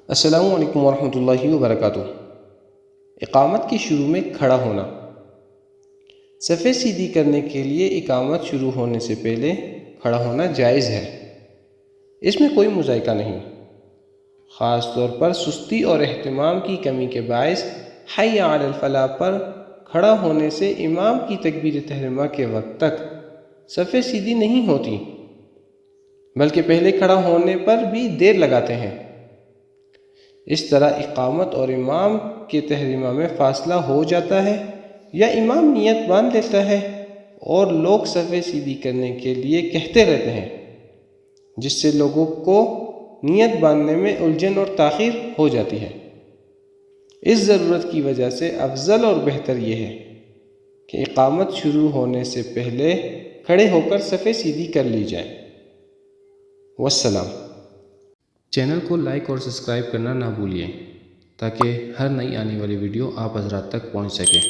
السلام علیکم ورحمۃ اللہ وبرکاتہ۔ اقامت کے شروع میں کھڑا ہونا۔ صفیں سیدھی کرنے کے لیے اقامت شروع ہونے سے پہلے کھڑا ہونا جائز ہے، اس میں کوئی مذائقہ نہیں، خاص طور پر سستی اور اہتمام کی کمی کے باعث حی علی الفلاح پر کھڑا ہونے سے امام کی تکبیر تحریمہ کے وقت تک صفیں سیدھی نہیں ہوتی، بلکہ پہلے کھڑا ہونے پر بھی دیر لگاتے ہیں۔ اس طرح اقامت اور امام کے تحریمہ میں فاصلہ ہو جاتا ہے، یا امام نیت باندھ لیتا ہے اور لوگ صفیں سیدھی کرنے کے لیے کہتے رہتے ہیں، جس سے لوگوں کو نیت باندھنے میں الجھن اور تاخیر ہو جاتی ہے۔ اس ضرورت کی وجہ سے افضل اور بہتر یہ ہے کہ اقامت شروع ہونے سے پہلے کھڑے ہو کر صفیں سیدھی کر لی جائیں۔ والسلام۔ چینل کو لائک اور سبسکرائب کرنا نہ بھولیے تاکہ ہر نئی آنے والی ویڈیو آپ حضرات تک پہنچ سکے۔